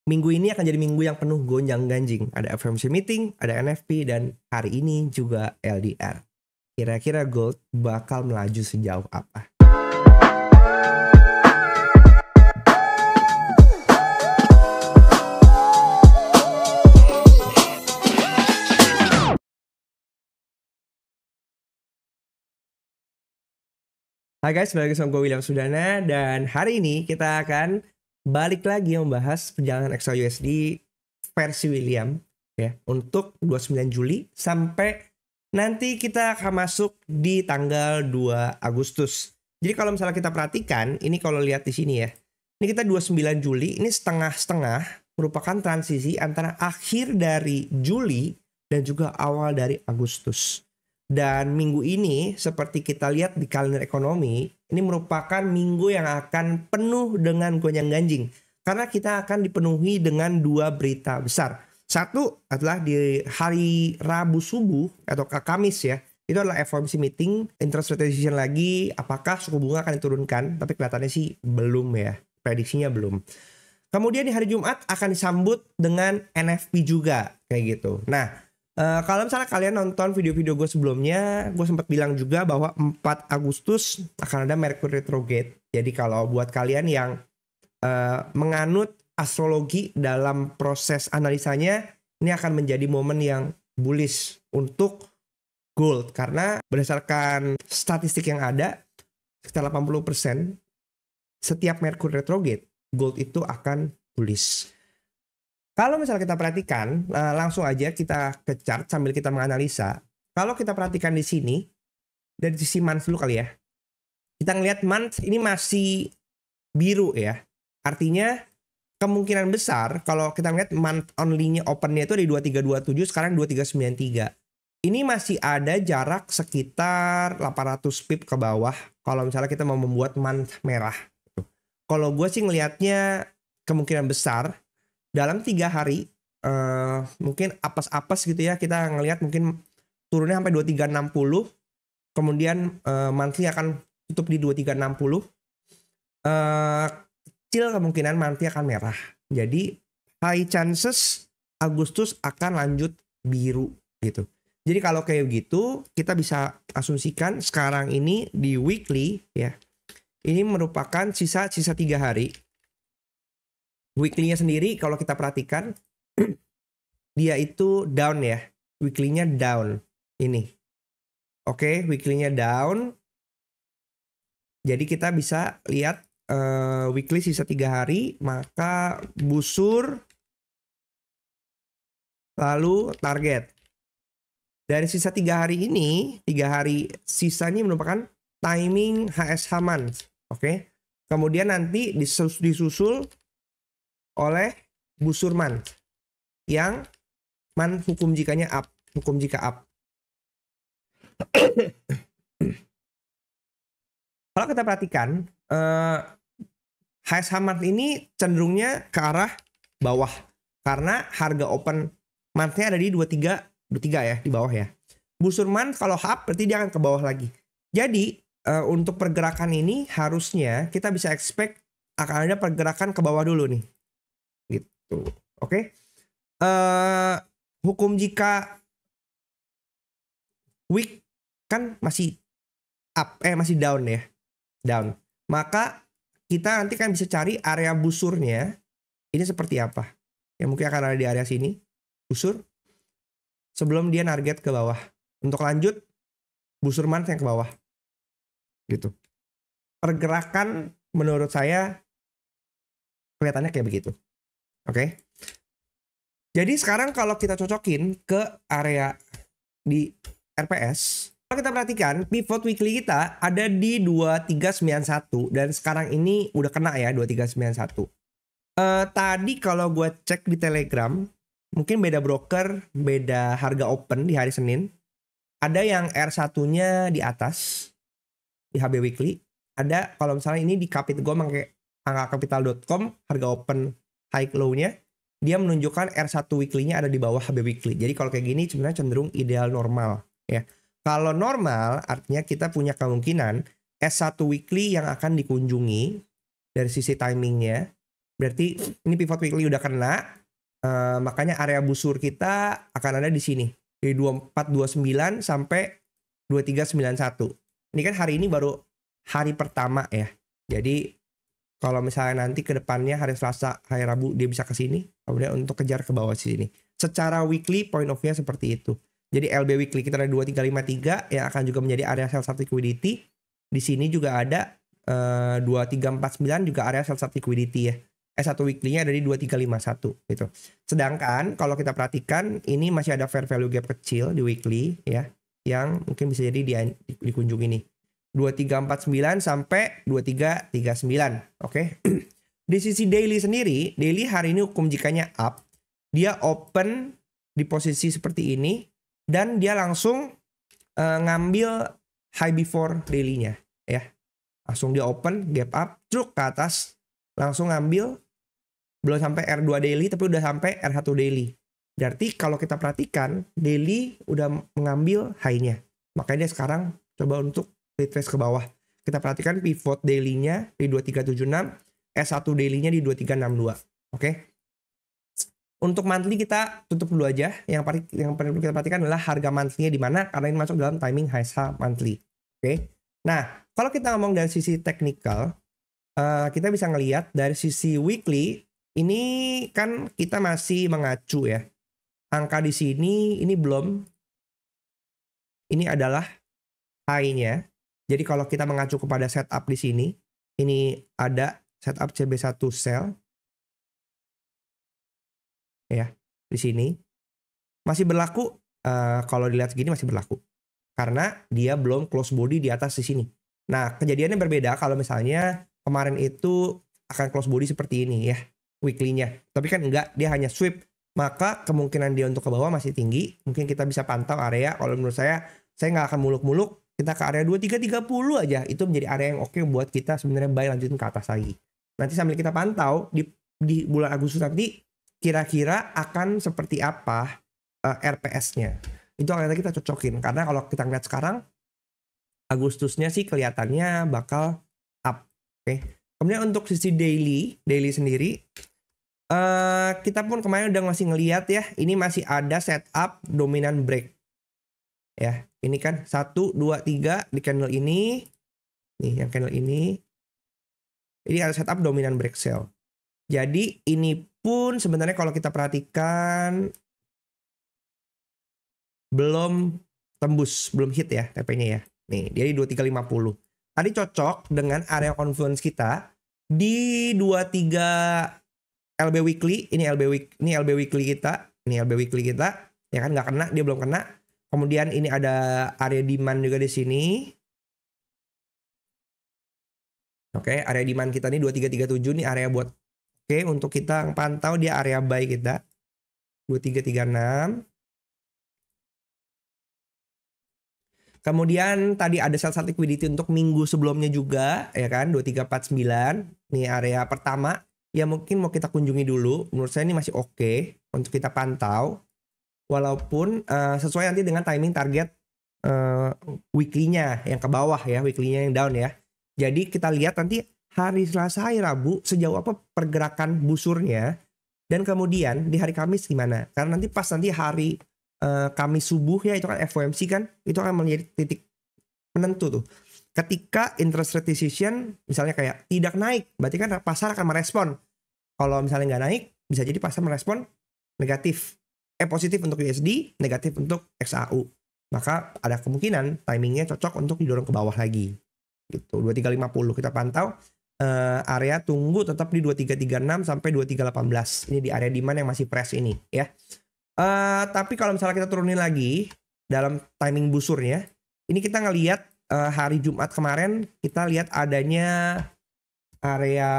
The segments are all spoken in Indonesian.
Minggu ini akan jadi minggu yang penuh gonjang-ganjing. Ada FOMC meeting, ada NFP, dan hari ini juga LDR. Kira-kira gold bakal melaju sejauh apa? Hai guys, balik lagi sama gue William Sudana. Dan hari ini kita akan balik lagi membahas perjalanan XAUSD versi William ya, untuk 29 Juli sampai nanti kita akan masuk di tanggal 2 Agustus. Jadi kalau misalnya kita perhatikan, ini kalau lihat di sini ya. Ini kita 29 Juli, ini setengah-setengah merupakan transisi antara akhir dari Juli dan juga awal dari Agustus. Dan minggu ini seperti kita lihat di kalender ekonomi, ini merupakan minggu yang akan penuh dengan gonjang-ganjing. Karena kita akan dipenuhi dengan dua berita besar. Satu adalah di hari Rabu subuh atau Kamis ya. Itu adalah FOMC meeting, interest rate decision lagi, apakah suku bunga akan diturunkan. Tapi kelihatannya sih belum ya, prediksinya belum. Kemudian di hari Jumat akan disambut dengan NFP juga kayak gitu. Nah, kalau misalnya kalian nonton video-video gue sebelumnya, gue sempat bilang juga bahwa 4 Agustus akan ada Mercury retrograde. Jadi kalau buat kalian yang menganut astrologi dalam proses analisanya, ini akan menjadi momen yang bullish untuk gold. Karena berdasarkan statistik yang ada, sekitar 80% setiap Mercury retrograde, gold itu akan bullish. Kalau misalnya kita perhatikan, langsung aja kita ke chart sambil kita menganalisa. Kalau kita perhatikan di sini, dari sisi month dulu kali ya. Kita ngelihat month ini masih biru ya. Artinya kemungkinan besar kalau kita ngelihat month only-nya open-nya itu di 2327, sekarang 2393. Ini masih ada jarak sekitar 800 pip ke bawah kalau misalnya kita mau membuat month merah. Kalau gue sih ngelihatnya kemungkinan besar dalam 3 hari mungkin apes-apes gitu ya, kita ngelihat mungkin turunnya sampai 2360, kemudian monthly akan tutup di 2360, kecil kemungkinan monthly akan merah. Jadi high chances Agustus akan lanjut biru gitu. Jadi kalau kayak gitu kita bisa asumsikan sekarang ini di weekly ya, ini merupakan sisa 3 hari. Weekly-nya sendiri kalau kita perhatikan dia itu down ya. Weekly-nya down ini. Oke, weekly-nya down. Jadi kita bisa lihat weekly sisa 3 hari, maka busur lalu target. Dari sisa 3 hari ini, 3 hari sisanya merupakan timing HSH month. Oke. Kemudian nanti disusul oleh busur month yang month hukum jikanya up, hukum jika up. Kalau kita perhatikan HSH month ini cenderungnya ke arah bawah karena harga open month-nya ada di 23 ya, di bawah ya. Busur month kalau up berarti dia akan ke bawah lagi. Jadi untuk pergerakan ini harusnya kita bisa expect akan ada pergerakan ke bawah dulu nih. Gitu. Oke. Hukum jika week kan masih up, masih down ya. Down. Maka kita nanti kan bisa cari area busurnya ini seperti apa. Ya mungkin akan ada di area sini. Busur. Sebelum dia target ke bawah. Untuk lanjut busur month yang ke bawah. Gitu. Pergerakan menurut saya kelihatannya kayak begitu. Oke. Jadi sekarang kalau kita cocokin ke area di RPS, kalau kita perhatikan pivot weekly kita ada di 2391 dan sekarang ini udah kena ya 2391. Tadi kalau gue cek di Telegram, mungkin beda broker, beda harga open di hari Senin. Ada yang R1-nya di atas di HB weekly. Ada kalau misalnya ini di Kapit, gue pakai angka kapital.com, harga open high low-nya, dia menunjukkan R1 weekly-nya ada di bawah HB weekly. Jadi kalau kayak gini sebenarnya cenderung ideal normal ya. Kalau normal artinya kita punya kemungkinan S1 weekly yang akan dikunjungi dari sisi timingnya Berarti ini pivot weekly udah kena. Makanya area busur kita akan ada di sini. Dari 2429 sampai 2391. Ini kan hari ini baru hari pertama ya. Jadi kalau misalnya nanti ke depannya hari Selasa, hari Rabu dia bisa ke sini, kemudian untuk kejar ke bawah sini. Secara weekly point of view seperti itu. Jadi LB weekly kita ada 2353 yang akan juga menjadi area sell side liquidity. Di sini juga ada 2349 juga area sell side liquidity ya. S1 weekly-nya ada di 2351 gitu. Sedangkan kalau kita perhatikan ini masih ada fair value gap kecil di weekly ya, yang mungkin bisa jadi dikunjungi nih. 2349 sampai 2339. Oke. Di sisi daily sendiri, daily hari ini hukum jikanya up. Dia open di posisi seperti ini dan dia langsung ngambil high before daily-nya ya. Langsung dia open, gap up, truk ke atas, langsung ngambil, belum sampai R2 daily tapi udah sampai R1 daily. Berarti kalau kita perhatikan daily udah mengambil high-nya. Makanya dia sekarang coba untuk retrace ke bawah. Kita perhatikan pivot daily-nya di 2376, S1 daily-nya di 2362. Oke. Untuk monthly kita tutup dulu aja. Yang perlu kita perhatikan adalah harga monthly-nya di mana karena ini masuk dalam timing HSH monthly. Oke. Nah, kalau kita ngomong dari sisi technical, kita bisa ngelihat dari sisi weekly ini kan kita masih mengacu ya. Angka di sini ini belum. Ini adalah high-nya. Jadi kalau kita mengacu kepada setup di sini, ini ada setup CB1 sell. Ya, di sini. Masih berlaku, kalau dilihat segini masih berlaku. Karena dia belum close body di atas di sini. Nah, kejadiannya berbeda kalau misalnya kemarin itu akan close body seperti ini ya, weekly-nya. Tapi kan enggak, dia hanya sweep. Maka kemungkinan dia untuk ke bawah masih tinggi. Mungkin kita bisa pantau area, kalau menurut saya nggak akan muluk-muluk. Kita ke area 2330 aja, itu menjadi area yang oke buat kita sebenarnya buy lanjutin ke atas lagi. Nanti sambil kita pantau di bulan Agustus nanti kira-kira akan seperti apa RPS-nya. Itu akan kita cocokin karena kalau kita lihat sekarang Agustusnya sih kelihatannya bakal up. Oke. Kemudian untuk sisi daily sendiri kita pun kemarin udah masih ngelihat ya, ini masih ada setup dominant break. Ya, ini kan 1, 2, 3 di candle ini. Nih, yang candle ini. Ini ada setup dominant break sell. Jadi ini pun sebenarnya kalau kita perhatikan belum tembus, belum hit ya TP-nya ya. Nih, dia di 2350. Tadi cocok dengan area confluence kita di 23 LB weekly, ini LB weekly kita, ya kan nggak kena, dia belum kena. Kemudian ini ada area demand juga di sini. Oke, area demand kita nih 2337 nih area buat untuk kita pantau dia area buy kita 2336. Kemudian tadi ada sell side liquidity untuk minggu sebelumnya juga ya kan 2349. Nih area pertama ya mungkin mau kita kunjungi dulu. Menurut saya ini masih oke untuk kita pantau. Walaupun sesuai nanti dengan timing target weekly-nya yang ke bawah ya, weekly-nya yang down ya. Jadi kita lihat nanti hari Selasa, hari Rabu sejauh apa pergerakan busurnya, dan kemudian di hari Kamis gimana. Karena nanti pas nanti hari Kamis subuh ya, itu kan FOMC kan, itu akan menjadi titik penentu tuh. Ketika interest rate decision misalnya kayak tidak naik, berarti kan pasar akan merespon. Kalau misalnya nggak naik, bisa jadi pasar merespon negatif. Positif untuk USD, negatif untuk XAU. Maka ada kemungkinan timingnya cocok untuk didorong ke bawah lagi. Gitu. 2350 kita pantau. Area tunggu tetap di 2336 sampai 2318. Ini di area demand yang masih fresh ini ya. Tapi kalau misalnya kita turunin lagi dalam timing busurnya, ini kita ngelihat hari Jumat kemarin kita lihat adanya area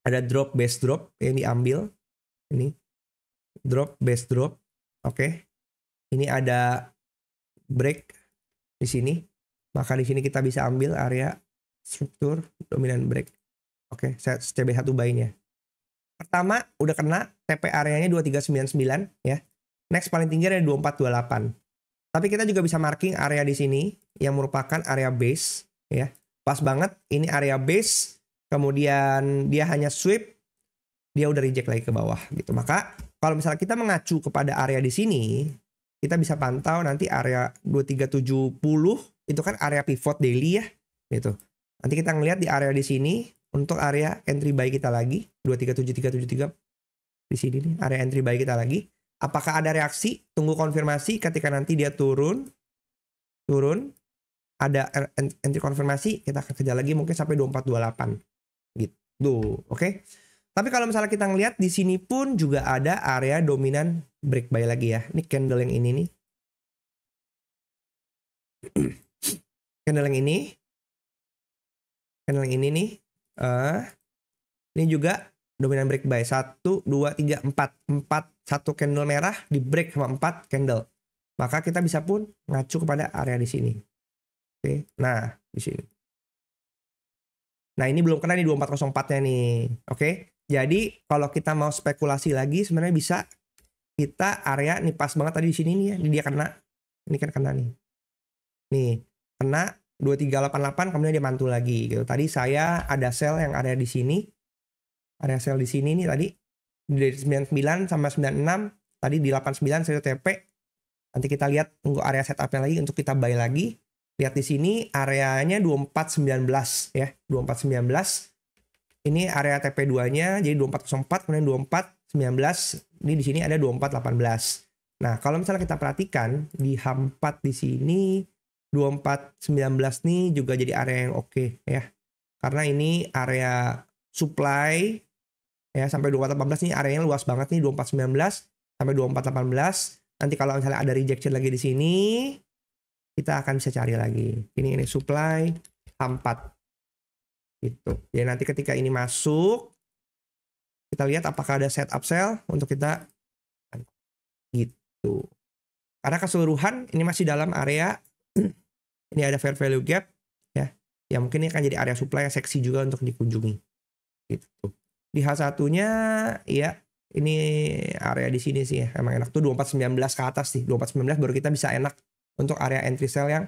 ada drop base drop yang diambil. Ini drop base drop. Oke. Ini ada break di sini. Maka di sini kita bisa ambil area struktur dominan break. Oke, saya CB1 buy-nya. Pertama udah kena TP areanya 2399 ya. Next paling tinggi ada 2428. Tapi kita juga bisa marking area di sini yang merupakan area base ya. Pas banget ini area base. kemudian dia hanya sweep, dia udah reject lagi ke bawah gitu. Maka kalau misalnya kita mengacu kepada area di sini, kita bisa pantau nanti area 2370 itu kan area pivot daily ya gitu. Nanti kita ngelihat di area di sini untuk area entry buy kita lagi 237373 di sini nih area entry buy kita lagi. Apakah ada reaksi? Tunggu konfirmasi ketika nanti dia turun ada entry konfirmasi, kita akan kejar lagi mungkin sampai 2428 gitu. Oke. Tapi kalau misalnya kita ngelihat di sini pun juga ada area dominan break buy lagi ya. Ini candle yang ini nih. Candle yang ini. Candle yang ini nih. Ini juga dominan break buy. 1, 2, 3, 4. 1 candle merah di break sama 4 candle. Maka kita bisa pun ngacu kepada area di sini. Oke. Nah, di sini. Nah, ini belum kena nih 2404-nya nih. Oke. Jadi, kalau kita mau spekulasi lagi sebenarnya bisa kita area nih pas banget tadi di sini nih ya. Ini dia kena. Ini kan kena nih. Nih, kena 2388 kemudian dia mantul lagi gitu. Tadi saya ada sell yang area di sini. Area sell di sini nih tadi dari 99 sampai 96, tadi di 89 saya TP. Nanti kita lihat tunggu area setupnya lagi untuk kita buy lagi. Lihat di sini areanya 2419 ya, 2419. Ini area TP2-nya jadi 2404 kemudian 2419. Ini di sini ada 2418. Nah, kalau misalnya kita perhatikan di H4 di sini 2419 nih juga jadi area yang oke ya. Karena ini area supply ya sampai 2418 nih areanya luas banget nih 2419 sampai 2418. Nanti kalau misalnya ada rejection lagi di sini, kita akan bisa cari lagi. Ini supply H4. Gitu. Jadi nanti ketika ini masuk, kita lihat apakah ada setup sell untuk kita gitu. Karena keseluruhan ini masih dalam area ini ada fair value gap ya. Ya mungkin ini akan jadi area supply yang seksi juga untuk dikunjungi. Gitu. Di H1-nya ya ini area di sini sih ya. Emang enak tuh 2419 ke atas sih. 2419 baru kita bisa enak untuk area entry sell yang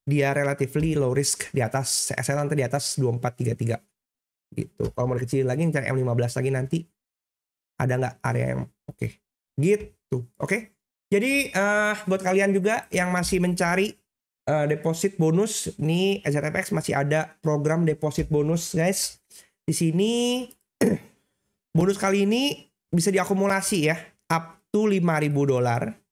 dia relatively low risk di atas CSL nanti di atas 2433 gitu. Kalau mau dikecilin lagi cari M15 lagi nanti ada nggak area yang oke gitu. Oke. Jadi buat kalian juga yang masih mencari deposit bonus, nih ZFX masih ada program deposit bonus guys. Di sini bonus kali ini bisa diakumulasi ya up to $5.000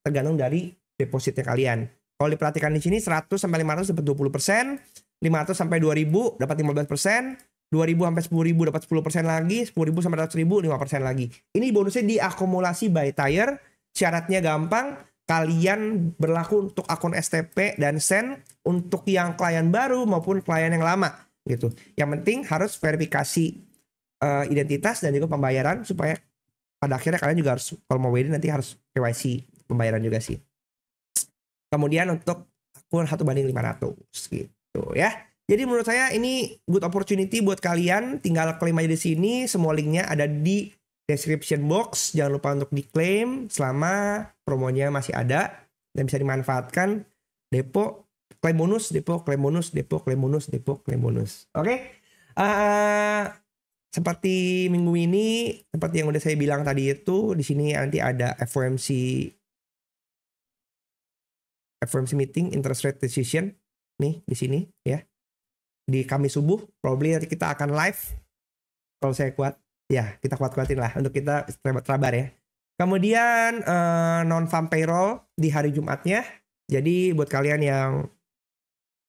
tergantung dari depositnya kalian. Kalau diperhatikan di sini 100 sampai 500 dapat 20%, 500 sampai 2000 dapat 15%, 2000 sampai 10.000 dapat 10% lagi, 10.000 sampai 100.000 5% lagi. Ini bonusnya diakumulasi by tier. Syaratnya gampang, kalian berlaku untuk akun STP dan SEN untuk yang klien baru maupun klien yang lama gitu. Yang penting harus verifikasi identitas dan juga pembayaran supaya pada akhirnya kalian juga harus kalau mau wedding nanti harus KYC pembayaran juga sih. Kemudian untuk akun 1:500 gitu ya. Jadi menurut saya ini good opportunity buat kalian. Tinggal klaim aja di sini. Semua linknya ada di description box. Jangan lupa untuk diklaim selama promonya masih ada dan bisa dimanfaatkan. Depo, klaim bonus, depo, klaim bonus, depo, klaim bonus, depo, klaim bonus. Oke. Seperti minggu ini, seperti yang udah saya bilang tadi itu, di sini nanti ada FOMC meeting, interest rate decision nih di sini ya. Di Kamis subuh, probably nanti kita akan live. Kalau saya kuat, ya kita kuat-kuatin lah untuk kita sabar ya. Kemudian non-farm payroll di hari Jumatnya. Jadi buat kalian yang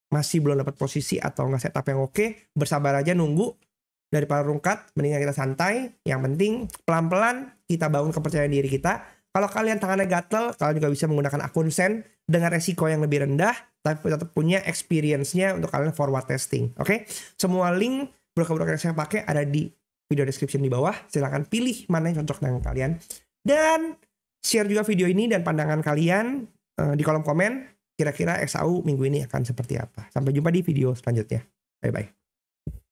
masih belum dapat posisi atau nggak setup yang oke, bersabar aja nunggu. Daripada rungkat, mendingan kita santai. Yang penting pelan-pelan kita bangun kepercayaan diri kita. Kalau kalian tangannya gatel, kalian juga bisa menggunakan akun SEN dengan resiko yang lebih rendah, tapi tetap punya experience-nya untuk kalian forward testing. Oke? Semua link broker-broker yang saya pakai ada di video description di bawah. Silahkan pilih mana yang cocok dengan kalian. Dan share juga video ini dan pandangan kalian di kolom komen. Kira-kira XAU minggu ini akan seperti apa. Sampai jumpa di video selanjutnya. Bye-bye.